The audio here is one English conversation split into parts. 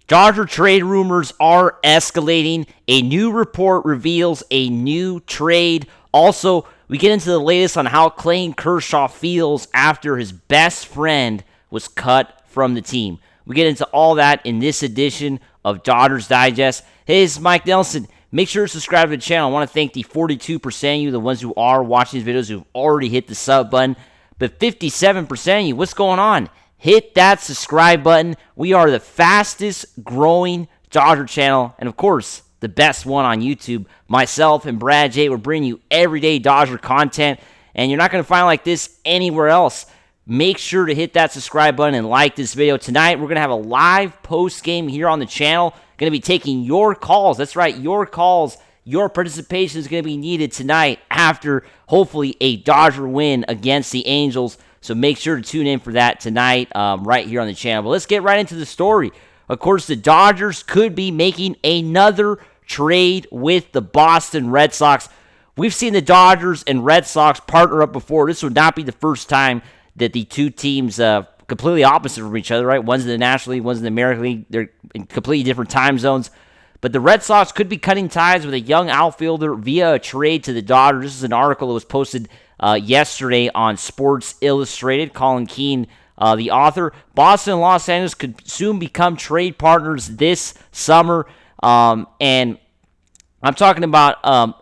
Dodger trade rumors are escalating. A new report reveals a new trade. Also, we get into the latest on how Clayton Kershaw feels after his best friend was cut from the team. We get into all that in this edition of Dodgers Digest. Hey, it's Mike Nelson. Make sure to subscribe to the channel. I want to thank the 42% of you, the ones who are watching these videos, who've already hit the sub button. But 57% of you, what's going on? Hit that subscribe button. We are the fastest growing Dodger channel, and of course, the best one on YouTube. Myself and Brad J, we're bringing you everyday Dodger content, and you're not going to find like this anywhere else. Make sure to hit that subscribe button and like this video. Tonight, we're going to have a live post game here on the channel. Going to be taking your calls. That's right, your calls. Your participation is going to be needed tonight after, hopefully, a Dodger win against the Angels. So make sure to tune in for that tonight right here on the channel. But let's get right into the story. Of course, the Dodgers could be making another trade with the Boston Red Sox. We've seen the Dodgers and Red Sox partner up before. This would not be the first time that the two teams completely opposite from each other, right? One's in the National League, one's in the American League. They're in completely different time zones. But the Red Sox could be cutting ties with a young outfielder via a trade to the Dodgers. This is an article that was posted yesterday on Sports Illustrated. Colin Keane, the author. Boston and Los Angeles could soon become trade partners this summer. And I'm talking about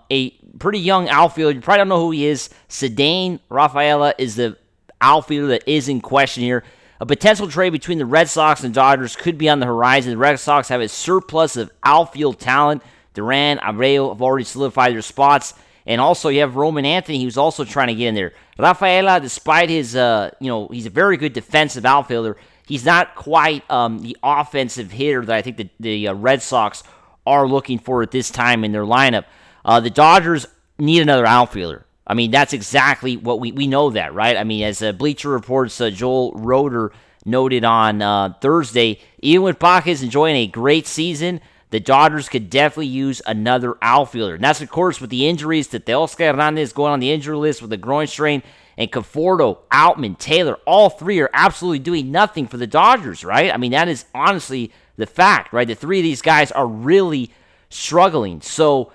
a pretty young outfielder. You probably don't know who he is. Ceddanne Rafaela is the outfielder that is in question here. A potential trade between the Red Sox and Dodgers could be on the horizon. The Red Sox have a surplus of outfield talent. Duran, Abreu have already solidified their spots. And also you have Roman Anthony, who's also trying to get in there. Rafaela, despite his, he's a very good defensive outfielder. He's not quite the offensive hitter that I think the Red Sox are looking for at this time in their lineup. The Dodgers need another outfielder. I mean, that's exactly what we know that, right? I mean, as Bleacher Report's Joel Roeder noted on Thursday, even with Pajes enjoying a great season, the Dodgers could definitely use another outfielder. And that's, of course, with the injuries to Teoscar Hernández going on the injury list with a groin strain, and Conforto, Outman, Taylor, all three are absolutely doing nothing for the Dodgers, right? I mean, that is honestly the fact, right? The three of these guys are really struggling. So,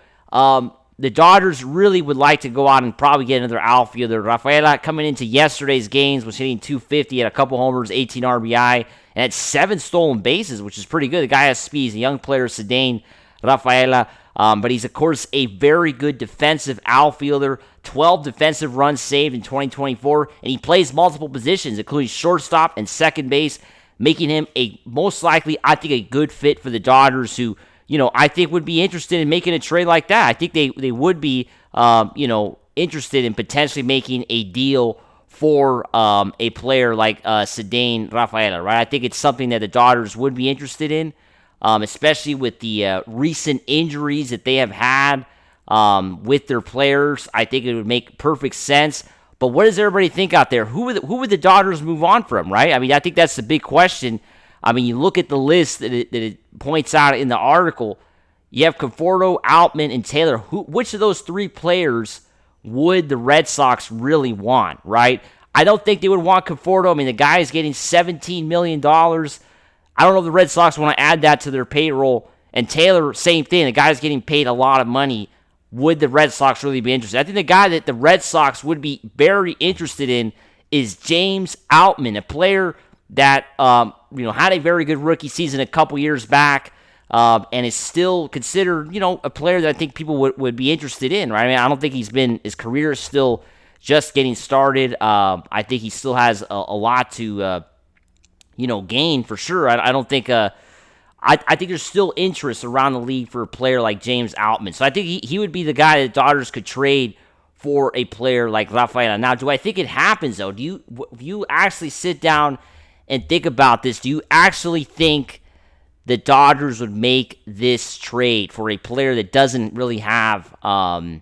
the Dodgers really would like to go out and probably get another outfielder. Rafaela, coming into yesterday's games, was hitting .250, had a couple homers, 18 RBI, and had 7 stolen bases, which is pretty good. The guy has speed. He's a young player, Ceddanne Rafaela, but he's, of course, a very good defensive outfielder. 12 defensive runs saved in 2024, and he plays multiple positions, including shortstop and second base, making him most likely, I think, a good fit for the Dodgers, who I think would be interested in making a trade like that. I think they would be, interested in potentially making a deal for a player like Ceddanne Rafaela, right? I think it's something that the Dodgers would be interested in, especially with the recent injuries that they have had with their players. I think it would make perfect sense. But what does everybody think out there? Who would the Dodgers move on from, right? I mean, I think that's the big question. I mean, you look at the list that it points out in the article. You have Conforto, Outman, and Taylor. Which of those three players would the Red Sox really want, right? I don't think they would want Conforto. I mean, the guy is getting $17 million. I don't know if the Red Sox want to add that to their payroll. And Taylor, same thing. The guy's getting paid a lot of money. Would the Red Sox really be interested? I think the guy that the Red Sox would be very interested in is James Outman, a player that had a very good rookie season a couple years back, and is still considered, a player that I think people would be interested in, right? I mean, I don't think his career is still just getting started. I think he still has a lot to, gain for sure. I don't think, I think there's still interest around the league for a player like James Outman. So I think he would be the guy that Dodgers could trade for a player like Rafaela. Now, do I think it happens, though? Do you actually sit down and think about this? Do you actually think the Dodgers would make this trade for a player that doesn't really have, a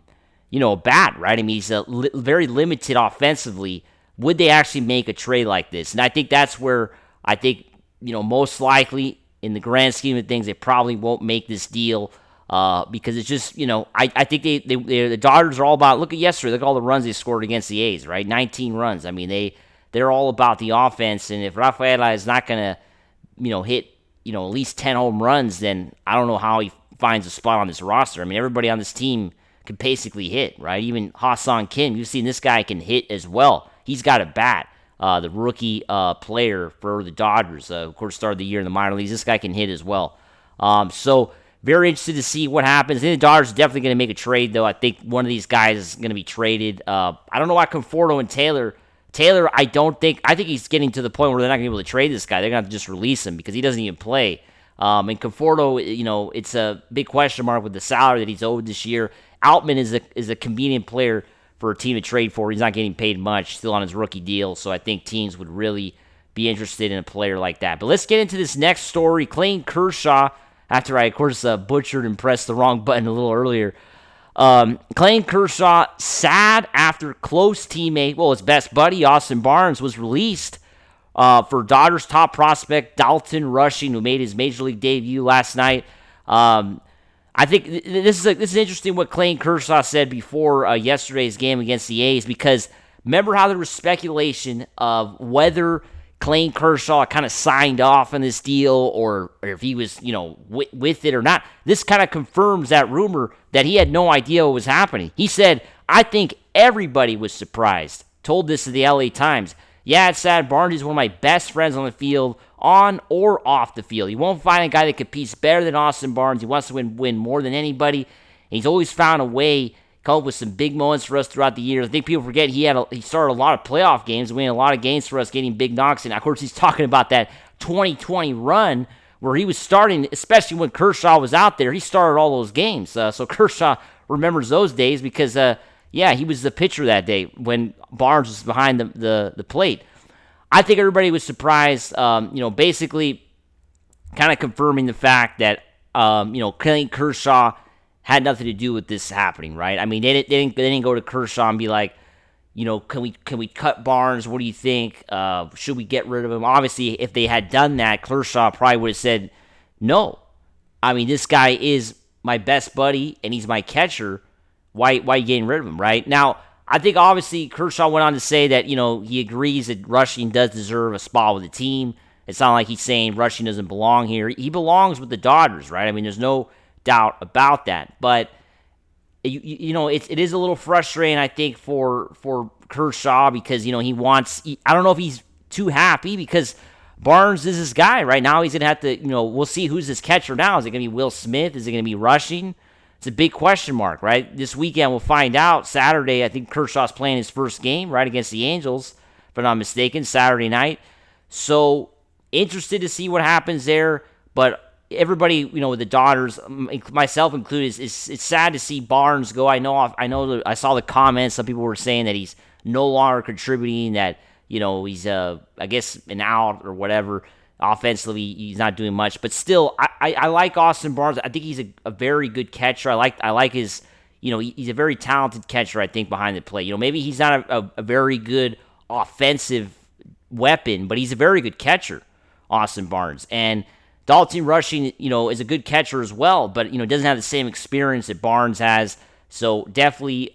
bat, right? I mean, he's very limited offensively. Would they actually make a trade like this? And I think that's where I think, most likely in the grand scheme of things, they probably won't make this deal because it's just, I think the Dodgers are all about, look at yesterday, look at all the runs they scored against the A's, right? 19 runs. I mean, they're all about the offense, and if Rafaela is not going to, hit at least 10 home runs, then I don't know how he finds a spot on this roster. I mean, everybody on this team can basically hit, right? Even Ha-Seong Kim, you've seen this guy can hit as well. He's got a bat. The rookie player for the Dodgers, of course, started the year in the minor leagues. This guy can hit as well. So very interested to see what happens. I think the Dodgers are definitely going to make a trade, though. I think one of these guys is going to be traded. I don't know why Conforto and Taylor, I think he's getting to the point where they're not going to be able to trade this guy. They're going to have to just release him because he doesn't even play. And Conforto, it's a big question mark with the salary that he's owed this year. Outman is a convenient player for a team to trade for. He's not getting paid much, still on his rookie deal, so I think teams would really be interested in a player like that. But let's get into this next story. Clayton Kershaw, after I, of course, butchered and pressed the wrong button a little earlier. Clayton Kershaw, sad after close teammate, his best buddy, Austin Barnes, was released for Dodgers top prospect Dalton Rushing, who made his Major League debut last night. I think this is interesting what Clayton Kershaw said before yesterday's game against the A's, because remember how there was speculation of whether Clayton Kershaw kind of signed off on this deal or if he was, with it or not. This kind of confirms that rumor that he had no idea what was happening. He said, I think everybody was surprised. Told this to the LA Times. Yeah, it's sad. Barnes is one of my best friends on the field, on or off the field. You won't find a guy that competes better than Austin Barnes. He wants to win more than anybody. And he's always found a way, come up with some big moments for us throughout the years. I think people forget he started a lot of playoff games, winning a lot of games for us, getting big knocks. And of course, he's talking about that 2020 run where he was starting, especially when Kershaw was out there. He started all those games. So Kershaw remembers those days because, he was the pitcher that day when Barnes was behind the plate. I think everybody was surprised, basically kind of confirming the fact that, Clayton Kershaw had nothing to do with this happening, right? I mean, they didn't go to Kershaw and be like, can we cut Barnes? What do you think? Should we get rid of him? Obviously, if they had done that, Kershaw probably would have said, no. I mean, this guy is my best buddy, and he's my catcher. Why are you getting rid of him, right? Now, I think obviously Kershaw went on to say that, he agrees that Rushing does deserve a spot with the team. It's not like he's saying Rushing doesn't belong here. He belongs with the Dodgers, right? I mean, there's no doubt about that. But, it is a little frustrating, I think, for Kershaw because, I don't know if he's too happy because Barnes is his guy. Right now he's going to have to, we'll see who's his catcher now. Is it going to be Will Smith? Is it going to be Rushing? It's a big question mark, right? This weekend we'll find out. Saturday, I think Kershaw's playing his first game, right, against the Angels, if I'm not mistaken, Saturday night. So, interested to see what happens there. But everybody, with the Dodgers, myself included, it's sad to see Barnes go. I know I saw the comments. Some people were saying that he's no longer contributing, that, he's, I guess, an out or whatever. Offensively, he's not doing much, but still, I like Austin Barnes. I think he's a very good catcher. I like his, he's a very talented catcher, I think, behind the plate. Maybe he's not a very good offensive weapon, but he's a very good catcher, Austin Barnes. And Dalton Rushing, is a good catcher as well, but, doesn't have the same experience that Barnes has. So definitely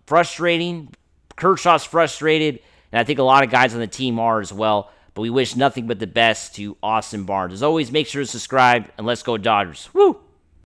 frustrating. Kershaw's frustrated, and I think a lot of guys on the team are as well. But we wish nothing but the best to Austin Barnes. As always, make sure to subscribe, and let's go Dodgers. Woo!